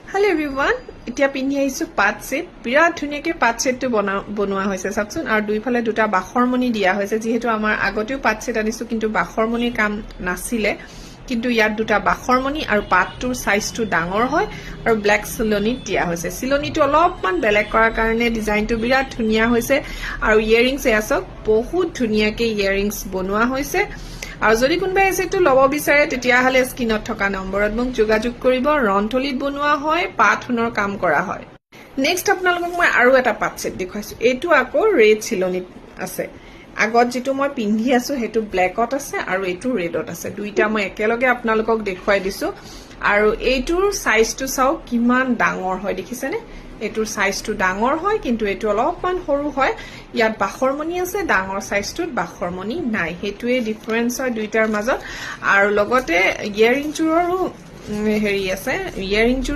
Hello everyone, এতিয়া পিন্ধি আহিছো পাট সেট বিৰাট ধুনিয়াকে পাট সেটটো বনোৱা হৈছে চাওকচোন আৰু দুইফালে দুটা বাখৰমণি দিয়া হৈছে যেহেতু আমাৰ আগতেও পাট সেট আনিছো কিন্তু বাখৰমণিৰ কাম নাছিলে কিন্তু ইয়াত দুটা বাখৰমণি আৰু পাটটোৰ সাইজটো ডাঙৰ হয় আৰু ব্ল্যাক সিলনিত দিয়া হৈছে সিলনিটো অলপমান বেলেগ কৰাৰ কাৰণে ডিজাইনটো বিৰাট ধুনিয়া হৈছে আৰু ইয়াৰিংছ এছক বহুত ধুনিয়াকে ইয়াৰিংছ বনোৱা হৈছে আৰু যদি কোনবাই এসেটো লব বিচাৰে তেতিয়া হলে স্ক্ৰিনত থকা নম্বৰত মোক যোগাযোগ কৰিব ৰন্থলিত বনোৱা হয় পাট হুনৰ কাম কৰা হয় নেক্সট আপোনালোকক মই আৰু এটা পাট সেট দেখাইছো এটো আকৌ ৰেড সিলনিত আছে আগত যেটো মই পিন্ধি আছো হেতু ব্ল্যাকত আছে আৰু এটো ৰেডত আছে দুইটা মই একেলগে আপোনালোকক দেখুৱাই দিছো আৰু এইটোৰ সাইজটো চাও কিমান ডাঙৰ হয় দেখিছেনে এটোৰ সাইজটো ডাঙৰ হয় কিন্তু এটো অলপমান সৰু হয় ইয়াত বাখৰমণি আছে ডাঙৰ সাইজটোত বাখৰমণি নাই হেতুৱে ডিফাৰেন্স হয় দুইটাৰ মাজত আৰু লগতে ইয়াৰিংটোৰো হেৰি আছে ইয়াৰিংটো